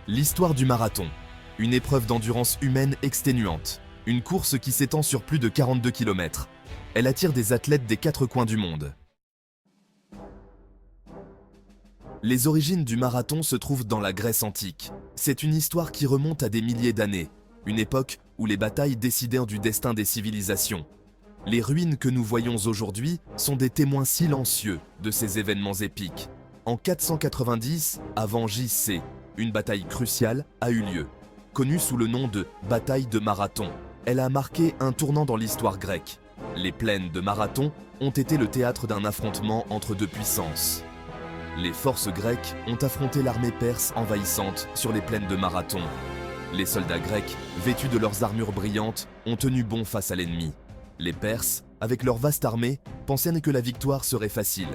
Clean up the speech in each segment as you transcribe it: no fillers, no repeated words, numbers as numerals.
L'histoire du marathon, une épreuve d'endurance humaine exténuante, une course qui s'étend sur plus de 42 km. Elle attire des athlètes des quatre coins du monde. Les origines du marathon se trouvent dans la Grèce antique. C'est une histoire qui remonte à des milliers d'années, une époque où les batailles décidèrent du destin des civilisations. Les ruines que nous voyons aujourd'hui sont des témoins silencieux de ces événements épiques. En 490, avant J.C., une bataille cruciale a eu lieu. Connue sous le nom de bataille de Marathon, elle a marqué un tournant dans l'histoire grecque. Les plaines de Marathon ont été le théâtre d'un affrontement entre deux puissances. Les forces grecques ont affronté l'armée perse envahissante sur les plaines de Marathon. Les soldats grecs, vêtus de leurs armures brillantes, ont tenu bon face à l'ennemi. Les Perses, avec leur vaste armée, pensaient que la victoire serait facile.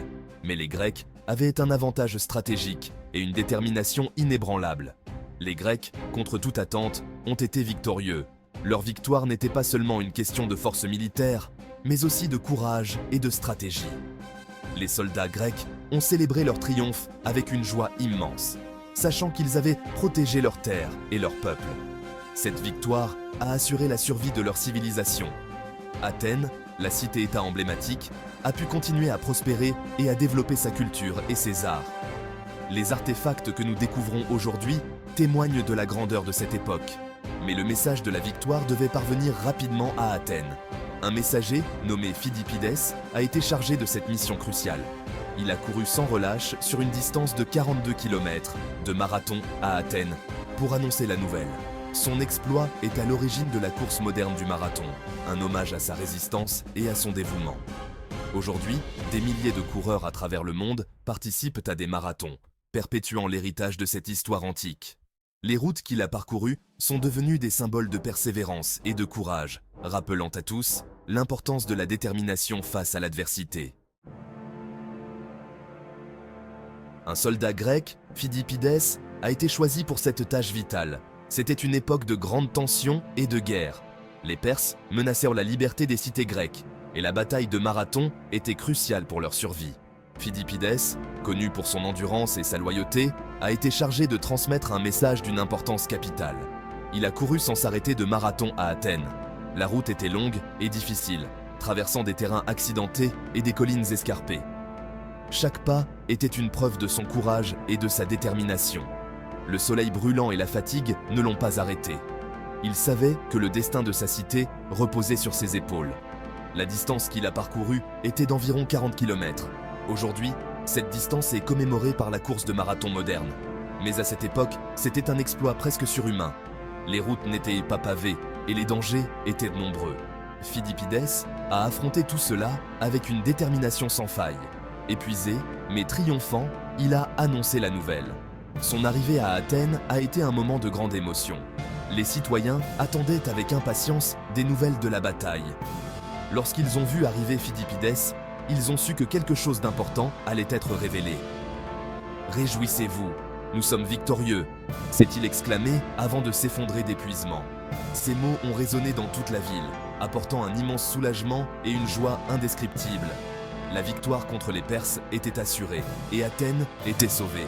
Mais les Grecs avaient un avantage stratégique et une détermination inébranlable. Les Grecs, contre toute attente, ont été victorieux. Leur victoire n'était pas seulement une question de force militaire, mais aussi de courage et de stratégie. Les soldats grecs ont célébré leur triomphe avec une joie immense, sachant qu'ils avaient protégé leur terre et leur peuple. Cette victoire a assuré la survie de leur civilisation. Athènes, la cité-État emblématique, a pu continuer à prospérer et à développer sa culture et ses arts. Les artefacts que nous découvrons aujourd'hui témoignent de la grandeur de cette époque. Mais le message de la victoire devait parvenir rapidement à Athènes. Un messager, nommé Phidippides, a été chargé de cette mission cruciale. Il a couru sans relâche sur une distance de 42 km, de Marathon à Athènes, pour annoncer la nouvelle. Son exploit est à l'origine de la course moderne du marathon, un hommage à sa résistance et à son dévouement. Aujourd'hui, des milliers de coureurs à travers le monde participent à des marathons, perpétuant l'héritage de cette histoire antique. Les routes qu'il a parcourues sont devenues des symboles de persévérance et de courage, rappelant à tous l'importance de la détermination face à l'adversité. Un soldat grec, Phidippides, a été choisi pour cette tâche vitale. C'était une époque de grande tension et de guerre. Les Perses menacèrent la liberté des cités grecques, et la bataille de Marathon était cruciale pour leur survie. Phidippides, connu pour son endurance et sa loyauté, a été chargé de transmettre un message d'une importance capitale. Il a couru sans s'arrêter de Marathon à Athènes. La route était longue et difficile, traversant des terrains accidentés et des collines escarpées. Chaque pas était une preuve de son courage et de sa détermination. Le soleil brûlant et la fatigue ne l'ont pas arrêté. Il savait que le destin de sa cité reposait sur ses épaules. La distance qu'il a parcourue était d'environ 40 km. Aujourd'hui, cette distance est commémorée par la course de marathon moderne. Mais à cette époque, c'était un exploit presque surhumain. Les routes n'étaient pas pavées et les dangers étaient nombreux. Phidippides a affronté tout cela avec une détermination sans faille. Épuisé, mais triomphant, il a annoncé la nouvelle. Son arrivée à Athènes a été un moment de grande émotion. Les citoyens attendaient avec impatience des nouvelles de la bataille. Lorsqu'ils ont vu arriver Phidippides, ils ont su que quelque chose d'important allait être révélé. « Réjouissez-vous, nous sommes victorieux !» s'est-il exclamé avant de s'effondrer d'épuisement. Ces mots ont résonné dans toute la ville, apportant un immense soulagement et une joie indescriptible. La victoire contre les Perses était assurée et Athènes était sauvée.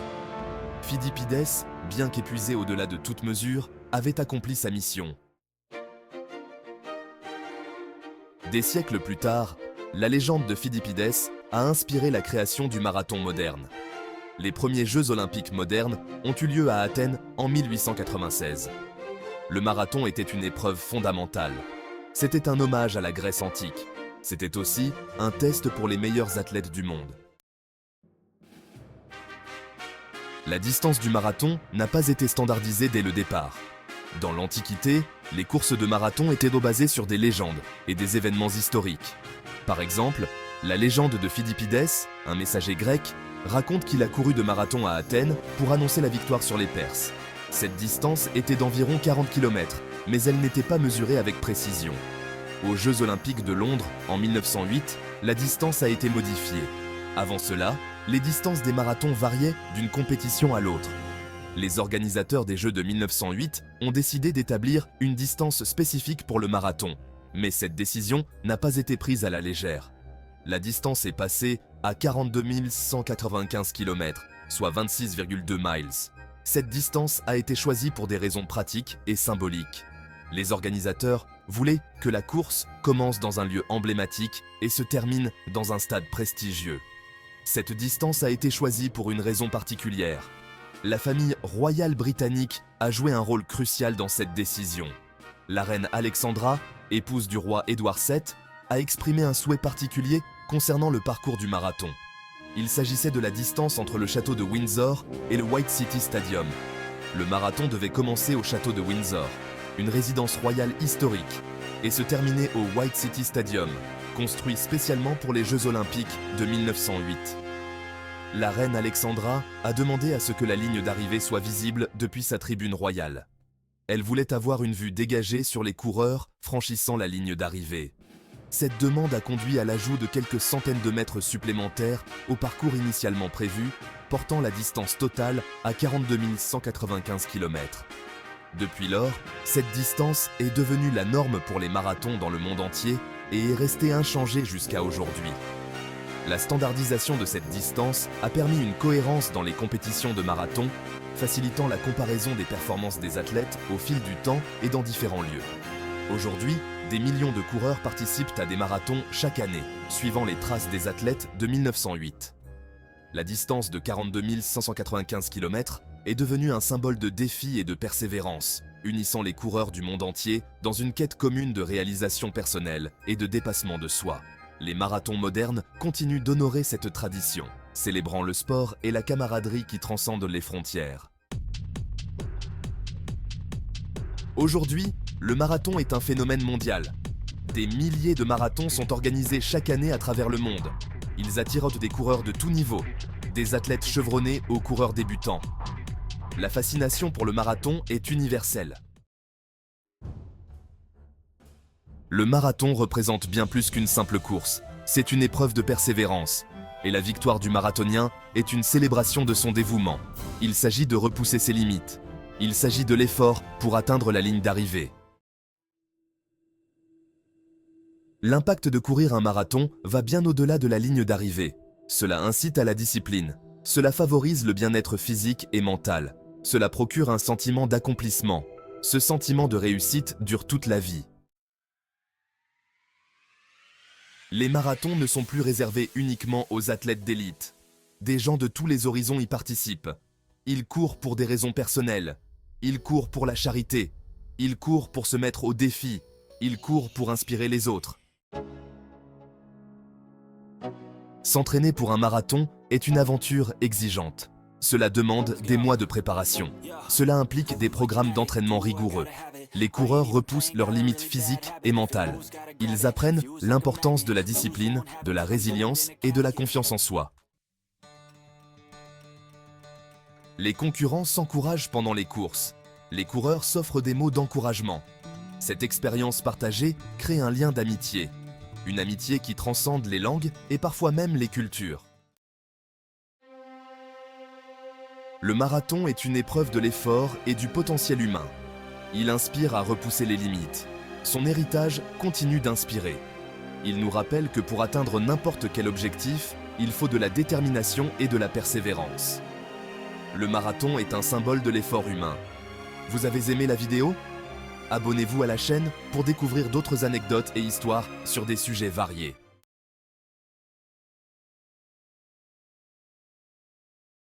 Phidippides, bien qu'épuisé au-delà de toute mesure, avait accompli sa mission. Des siècles plus tard, la légende de Phidippides a inspiré la création du marathon moderne. Les premiers Jeux olympiques modernes ont eu lieu à Athènes en 1896. Le marathon était une épreuve fondamentale. C'était un hommage à la Grèce antique. C'était aussi un test pour les meilleurs athlètes du monde. La distance du marathon n'a pas été standardisée dès le départ. Dans l'Antiquité, les courses de marathon étaient basées sur des légendes et des événements historiques. Par exemple, la légende de Phidippides, un messager grec, raconte qu'il a couru de Marathon à Athènes pour annoncer la victoire sur les Perses. Cette distance était d'environ 40 km, mais elle n'était pas mesurée avec précision. Aux Jeux olympiques de Londres, en 1908, la distance a été modifiée. Avant cela, les distances des marathons variaient d'une compétition à l'autre. Les organisateurs des Jeux de 1908 ont décidé d'établir une distance spécifique pour le marathon, mais cette décision n'a pas été prise à la légère. La distance est passée à 42 195 km, soit 26,2 miles. Cette distance a été choisie pour des raisons pratiques et symboliques. Les organisateurs voulaient que la course commence dans un lieu emblématique et se termine dans un stade prestigieux. Cette distance a été choisie pour une raison particulière. La famille royale britannique a joué un rôle crucial dans cette décision. La reine Alexandra, épouse du roi Édouard VII, a exprimé un souhait particulier concernant le parcours du marathon. Il s'agissait de la distance entre le château de Windsor et le White City Stadium. Le marathon devait commencer au château de Windsor, une résidence royale historique, et se terminer au White City Stadium, construit spécialement pour les Jeux Olympiques de 1908. La reine Alexandra a demandé à ce que la ligne d'arrivée soit visible depuis sa tribune royale. Elle voulait avoir une vue dégagée sur les coureurs franchissant la ligne d'arrivée. Cette demande a conduit à l'ajout de quelques centaines de mètres supplémentaires au parcours initialement prévu, portant la distance totale à 42 195 km. Depuis lors, cette distance est devenue la norme pour les marathons dans le monde entier et est restée inchangée jusqu'à aujourd'hui. La standardisation de cette distance a permis une cohérence dans les compétitions de marathon, facilitant la comparaison des performances des athlètes au fil du temps et dans différents lieux. Aujourd'hui, des millions de coureurs participent à des marathons chaque année, suivant les traces des athlètes de 1908. La distance de 42 595 km est devenue un symbole de défi et de persévérance, unissant les coureurs du monde entier dans une quête commune de réalisation personnelle et de dépassement de soi. Les marathons modernes continuent d'honorer cette tradition, célébrant le sport et la camaraderie qui transcendent les frontières. Aujourd'hui, le marathon est un phénomène mondial. Des milliers de marathons sont organisés chaque année à travers le monde. Ils attirent des coureurs de tous niveaux, des athlètes chevronnés aux coureurs débutants. La fascination pour le marathon est universelle. Le marathon représente bien plus qu'une simple course. C'est une épreuve de persévérance. Et la victoire du marathonien est une célébration de son dévouement. Il s'agit de repousser ses limites. Il s'agit de l'effort pour atteindre la ligne d'arrivée. L'impact de courir un marathon va bien au-delà de la ligne d'arrivée. Cela incite à la discipline. Cela favorise le bien-être physique et mental. Cela procure un sentiment d'accomplissement. Ce sentiment de réussite dure toute la vie. Les marathons ne sont plus réservés uniquement aux athlètes d'élite. Des gens de tous les horizons y participent. Ils courent pour des raisons personnelles. Ils courent pour la charité. Ils courent pour se mettre au défi. Ils courent pour inspirer les autres. S'entraîner pour un marathon est une aventure exigeante. Cela demande des mois de préparation. Cela implique des programmes d'entraînement rigoureux. Les coureurs repoussent leurs limites physiques et mentales. Ils apprennent l'importance de la discipline, de la résilience et de la confiance en soi. Les concurrents s'encouragent pendant les courses. Les coureurs s'offrent des mots d'encouragement. Cette expérience partagée crée un lien d'amitié. Une amitié qui transcende les langues et parfois même les cultures. Le marathon est une épreuve de l'effort et du potentiel humain. Il inspire à repousser les limites. Son héritage continue d'inspirer. Il nous rappelle que pour atteindre n'importe quel objectif, il faut de la détermination et de la persévérance. Le marathon est un symbole de l'effort humain. Vous avez aimé la vidéo ? Abonnez-vous à la chaîne pour découvrir d'autres anecdotes et histoires sur des sujets variés.